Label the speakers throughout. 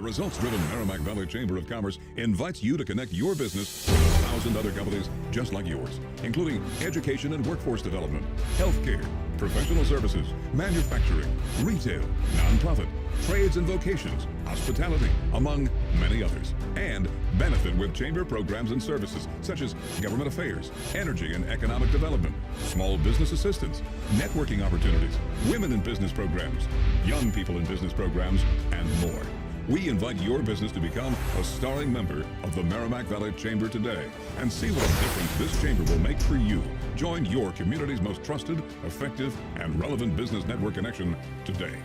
Speaker 1: The results-driven Merrimack Valley Chamber of Commerce invites you to connect your business with 1,000 other companies just like yours, including education and workforce development, healthcare, professional services, manufacturing, retail, nonprofit, trades and vocations, hospitality, among many others, and benefit with chamber programs and services such as government affairs, energy and economic development, small business assistance, networking opportunities, women in business programs, young people in business programs, and more. We invite your business to become a starring member of the Merrimack Valley Chamber today and see what a difference this chamber will make for you. Join your community's most trusted, effective, and relevant business network connection today.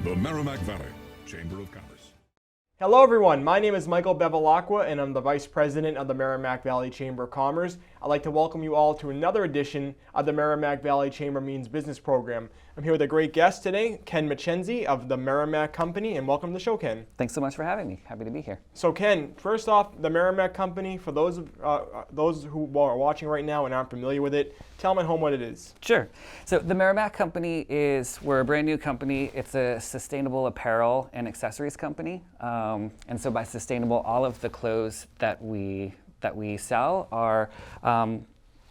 Speaker 1: The Merrimack Valley Chamber of Commerce.
Speaker 2: Hello everyone, my name is Michael Bevilacqua and I'm the Vice President of the Merrimack Valley Chamber of Commerce. I'd like to welcome you all to another edition of the Merrimack Valley Chamber Means Business program. I'm here with a great guest today, Ken Michienzi of the Merrimack Company, and welcome to the show, Ken.
Speaker 3: Thanks so much for having me. Happy to be here.
Speaker 2: So Ken, first off, the Merrimack Company, for those who are watching right now and aren't familiar with it, tell them at home what it is.
Speaker 3: Sure. So the Merrimack Company we're a brand new company. It's a sustainable apparel and accessories company. And so by sustainable, all of the clothes that we sell are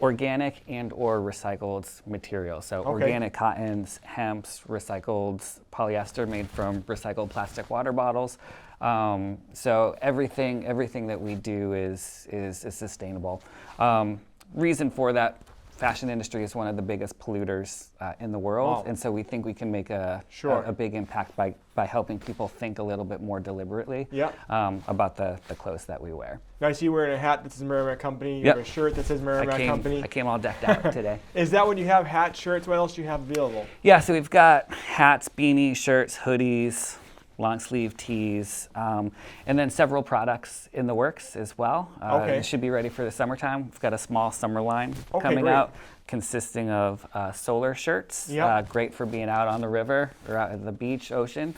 Speaker 3: organic and or recycled materials. So organic cottons, hemps, recycled polyester made from recycled plastic water bottles. So everything that we do is sustainable. Reason for that, fashion industry is one of the biggest polluters in the world, and so we think we can make a big impact by helping people think a little bit more deliberately about the clothes that we wear.
Speaker 2: Now I see you wearing a hat that says Merrimack Company, you have a shirt that says Merrimack Company.
Speaker 3: I came all decked out today.
Speaker 2: Is that what you have, hats, shirts? What else do you have available?
Speaker 3: Yeah, so we've got hats, beanies, shirts, hoodies, long sleeve tees, and then several products in the works as well. It should be ready for the summertime. We've got a small summer line coming out consisting of solar shirts, great for being out on the river or out at the beach, ocean.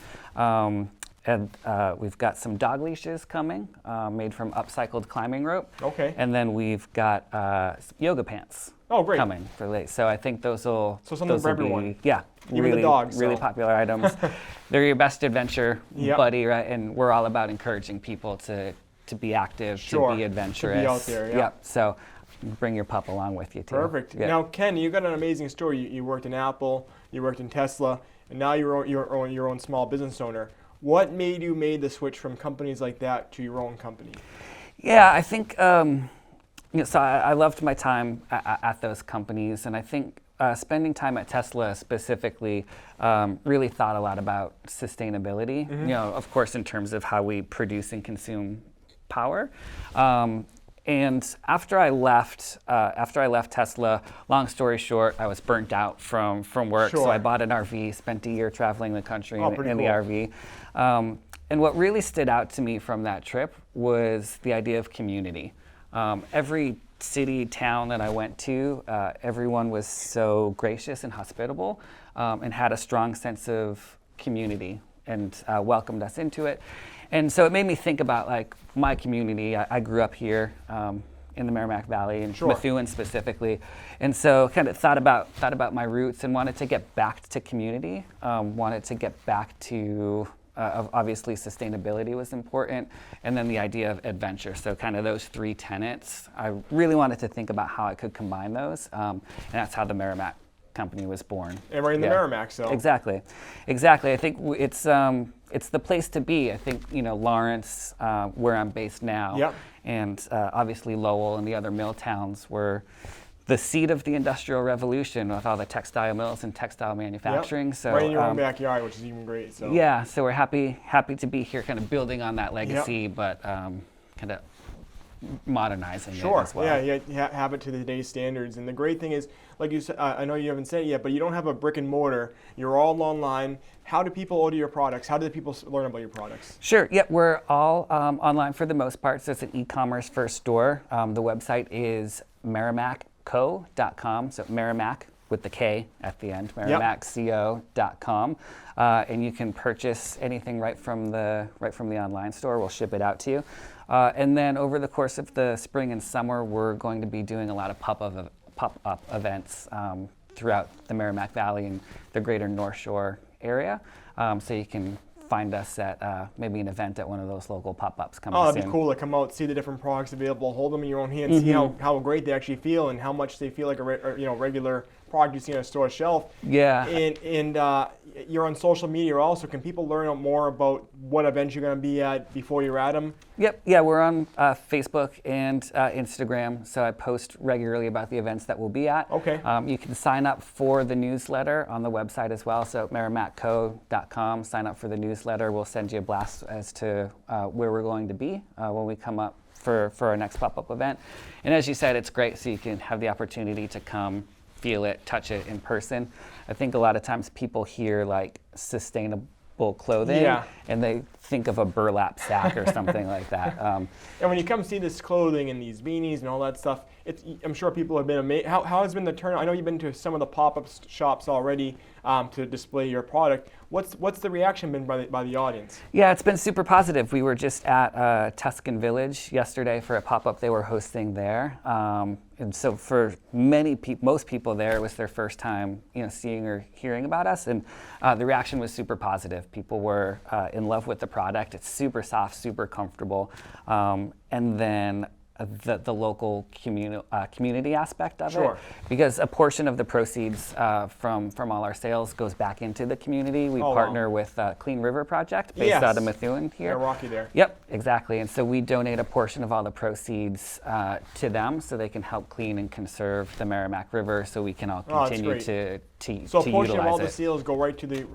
Speaker 3: And we've got some dog leashes coming, made from upcycled climbing rope. And then we've got yoga pants coming for late. So I think those will
Speaker 2: something for everyone.
Speaker 3: Even
Speaker 2: the dogs.
Speaker 3: Really popular items. They're your best adventure buddy, right? And we're all about encouraging people to be active, to be adventurous.
Speaker 2: To be out there,
Speaker 3: So bring your pup along with you too.
Speaker 2: Perfect. Now, Ken, you got an amazing story. You worked in Apple, you worked in Tesla, and now you're your own small business owner. What made you make the switch from companies like that to your own company? Yeah,
Speaker 3: I think so I loved my time at those companies, and I think spending time at Tesla specifically really thought a lot about sustainability. Of course, in terms of how we produce and consume power. And after I left Tesla, long story short, I was burnt out from work. So I bought an RV, spent a year traveling the country in the RV. And what really stood out to me from that trip was the idea of community. Every city, town that I went to, everyone was so gracious and hospitable, and had a strong sense of community and welcomed us into it. And so it made me think about like my community. I grew up here in the Merrimack Valley, and Methuen specifically, and so kind of thought about my roots and wanted to get back to community. Wanted to get back to obviously sustainability was important, and then the idea of adventure. So kind of those three tenets. I really wanted to think about how I could combine those, and that's how the Merrimack Company was born.
Speaker 2: And we're in the Merrimack, so
Speaker 3: exactly. I think it's the place to be. I think Lawrence, where I'm based now, and obviously Lowell and the other mill towns were the seat of the Industrial Revolution with all the textile mills and textile manufacturing. So
Speaker 2: right in your own backyard, which is even great. So
Speaker 3: so we're happy to be here, kind of building on that legacy, but kind of modernizing it as well.
Speaker 2: Have it to today's standards. And the great thing is, like you said, I know you haven't said it yet, but you don't have a brick and mortar. You're all online. How do people order your products? How do the people learn about your products?
Speaker 3: Sure. We're all online for the most part. So it's an e-commerce first store. The website is merrimackco.com. So Merrimack with the K at the end, merrimackco.com. And you can purchase anything right from the online store. We'll ship it out to you. And then over the course of the spring and summer, we're going to be doing a lot of pop-up events throughout the Merrimack Valley and the greater North Shore area. So you can find us at maybe an event at one of those local pop-ups coming
Speaker 2: Oh,
Speaker 3: soon.
Speaker 2: that'd be cool to come out, see the different products available, hold them in your own hands, see how great they actually feel and how much they feel like a regular product you see on a store shelf.
Speaker 3: Yeah.
Speaker 2: And you're on social media also. Can people learn more about what events you're going to be at before you're at them?
Speaker 3: Yep. Yeah, we're on Facebook and Instagram, so I post regularly about the events that we'll be at.
Speaker 2: Okay.
Speaker 3: You can sign up for the newsletter on the website as well, so merrimackco.com. Sign up for the newsletter. We'll send you a blast as to where we're going to be when we come up for our next pop-up event. And as you said, it's great so you can have the opportunity to come feel it, touch it in person. I think a lot of times people hear like sustainable clothing and they think of a burlap sack or something like that.
Speaker 2: And when you come see this clothing and these beanies and all that stuff, I'm sure people have been amazed. How has been the turnout? I know you've been to some of the pop-up shops already to display your product. What's the reaction been by the audience?
Speaker 3: Yeah, it's been super positive. We were just at Tuscan Village yesterday for a pop-up they were hosting there. And so for most people there, it was their first time, seeing or hearing about us, and the reaction was super positive. People were in love with the product. It's super soft, super comfortable, and then the local community aspect of it, because a portion of the proceeds from all our sales goes back into the community. We partner with Clean River Project based out of Methuen here.
Speaker 2: Yeah, Rocky there.
Speaker 3: Yep, exactly. And so we donate a portion of all the proceeds to them so they can help clean and conserve the Merrimack River, so we can all continue to
Speaker 2: So a portion of all
Speaker 3: utilize
Speaker 2: the sales go right to the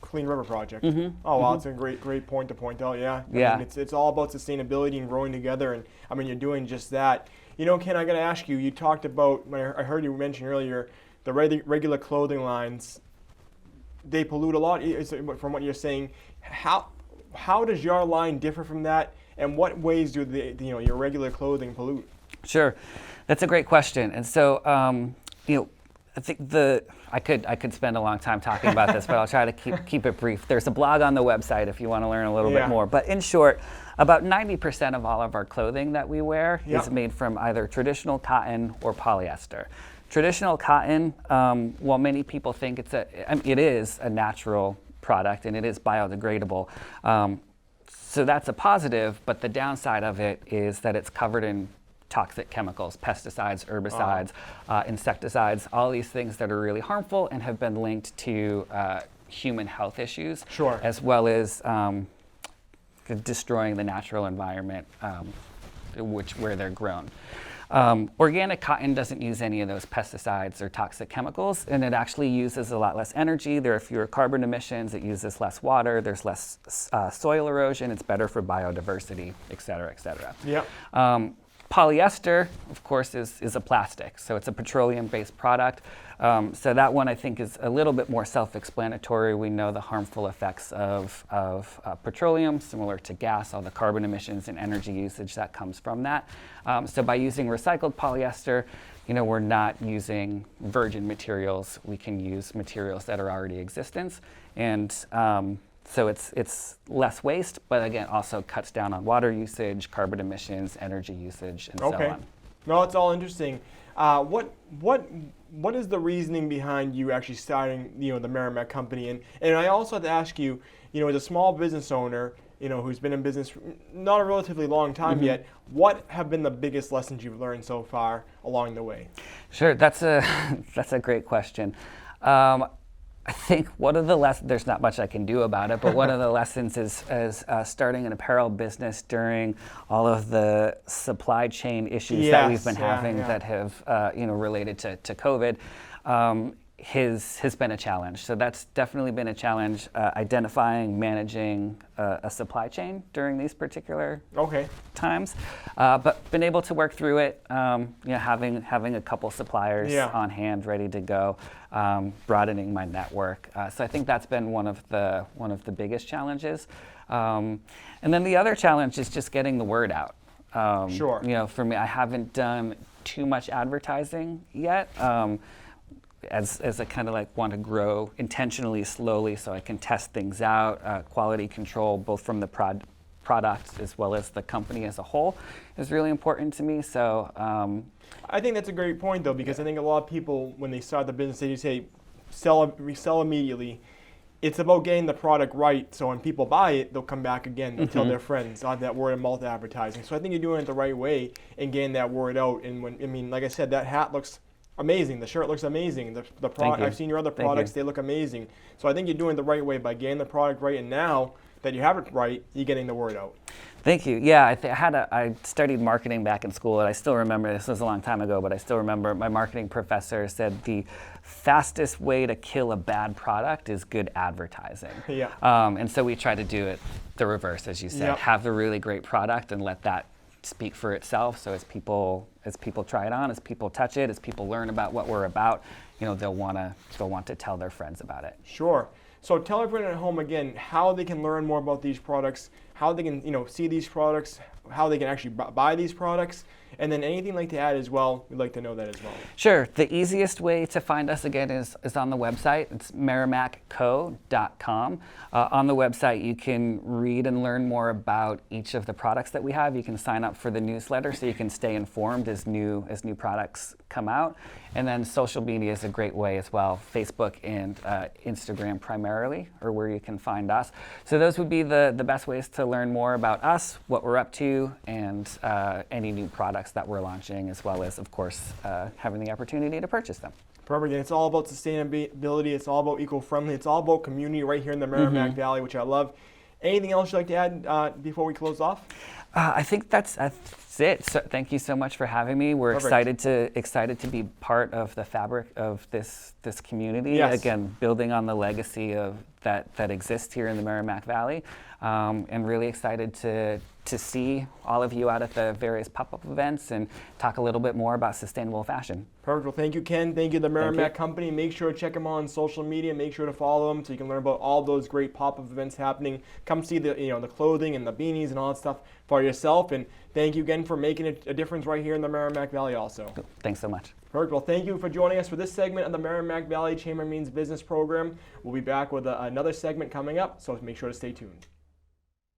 Speaker 2: Clean River Project. Oh wow, that's a great point to point out. Yeah. I mean, it's all about sustainability and growing together, and I mean you're doing just that. Ken, I got to ask you. You talked about. I heard you mention earlier the regular clothing lines. They pollute a lot. From what you're saying, how does your line differ from that, and what ways do your regular clothing pollute?
Speaker 3: Sure, that's a great question. And so I think I could spend a long time talking about this, but I'll try to keep it brief. There's a blog on the website if you want to learn a little bit more. But in short, about 90% of all of our clothing that we wear is made from either traditional cotton or polyester. Traditional cotton, while many people think it is a natural product and it is biodegradable. So that's a positive, but the downside of it is that it's covered in toxic chemicals, pesticides, herbicides, insecticides, all these things that are really harmful and have been linked to human health issues, as well as destroying the natural environment where they're grown. Organic cotton doesn't use any of those pesticides or toxic chemicals, and it actually uses a lot less energy. There are fewer carbon emissions, it uses less water, there's less soil erosion, it's better for biodiversity, et cetera, et cetera. Polyester, of course, is a plastic, so it's a petroleum-based product. So that one I think is a little bit more self-explanatory. We know the harmful effects of petroleum, similar to gas, all the carbon emissions and energy usage that comes from that. So by using recycled polyester, we're not using virgin materials. We can use materials that are already existent, and so it's less waste, but again, also cuts down on water usage, carbon emissions, energy usage, and so on.
Speaker 2: No, it's all interesting. What is the reasoning behind you actually starting, the Merrimack Company? And I also have to ask you, as a small business owner, who's been in business for not a relatively long time yet, what have been the biggest lessons you've learned so far along the way?
Speaker 3: Sure, that's a great question. I think one of the lessons, there's not much I can do about it, but one of the lessons is starting an apparel business during all of the supply chain issues that we've been having that have related to COVID. Has been a challenge. So that's definitely been a challenge, identifying, managing a supply chain during these particular times. But been able to work through it, having a couple suppliers on hand ready to go, broadening my network. So I think that's been one of the biggest challenges. And then the other challenge is just getting the word out. For me, I haven't done too much advertising yet. As I kind of want to grow intentionally, slowly, so I can test things out. Quality control, both from the product as well as the company as a whole, is really important to me. So
Speaker 2: I think that's a great point, though, because I think a lot of people, when they start the business, they say resell immediately. it's about getting the product right, so when people buy it, they'll come back again, they'll tell their friends, that word of mouth advertising. So I think you're doing it the right way and getting that word out. And like I said, that hat looks amazing. The shirt looks amazing. The product, I've seen your other products, they look amazing. So I think you're doing it the right way by getting the product right, and now that you have it right, you're getting the word out.
Speaker 3: Thank you. Yeah, I studied marketing back in school, and I still remember, this was a long time ago, but I still remember my marketing professor said the fastest way to kill a bad product is good advertising.
Speaker 2: Yeah.
Speaker 3: And so we try to do it the reverse, as you said,
Speaker 2: Yep.
Speaker 3: have a really great product and let that speak for itself. So as people try it on, as people touch it, as people learn about what we're about, they'll want to tell their friends about it.
Speaker 2: Sure. So tell everyone at home again how they can learn more about these products, how they can see these products, how they can actually buy these products, and then anything you'd like to add as well, we'd like to know that as well.
Speaker 3: Sure. The easiest way to find us again is on the website. It's merrimackco.com. On the website, you can read and learn more about each of the products that we have. You can sign up for the newsletter so you can stay informed as new products come out. And then social media is a great way as well. Facebook and Instagram primarily are where you can find us. So those would be the best ways to learn more about us, what we're up to, and any new products that we're launching, as well as, of course, having the opportunity to purchase them.
Speaker 2: Perfect. And it's all about sustainability. It's all about eco-friendly. It's all about community right here in the Merrimack Valley, which I love. Anything else you'd like to add before we close off?
Speaker 3: I think that's it. So thank you so much for having me. We're excited to be part of the fabric of this community.
Speaker 2: Yes.
Speaker 3: Again, building on the legacy of that exists here in the Merrimack Valley, and really excited to see all of you out at the various pop-up events and talk a little bit more about sustainable fashion.
Speaker 2: Perfect. Well, thank you, Ken. Thank you, the Merrimack Company. Make sure to check them on social media. Make sure to follow them so you can learn about all those great pop-up events happening. Come see the the clothing and the beanies and all that stuff for yourself. And thank you again for making a difference right here in the Merrimack Valley also.
Speaker 3: Thanks so much.
Speaker 2: Perfect. Well, thank you for joining us for this segment of the Merrimack Valley Chamber Means Business program. We'll be back with another segment coming up, so make sure to stay tuned.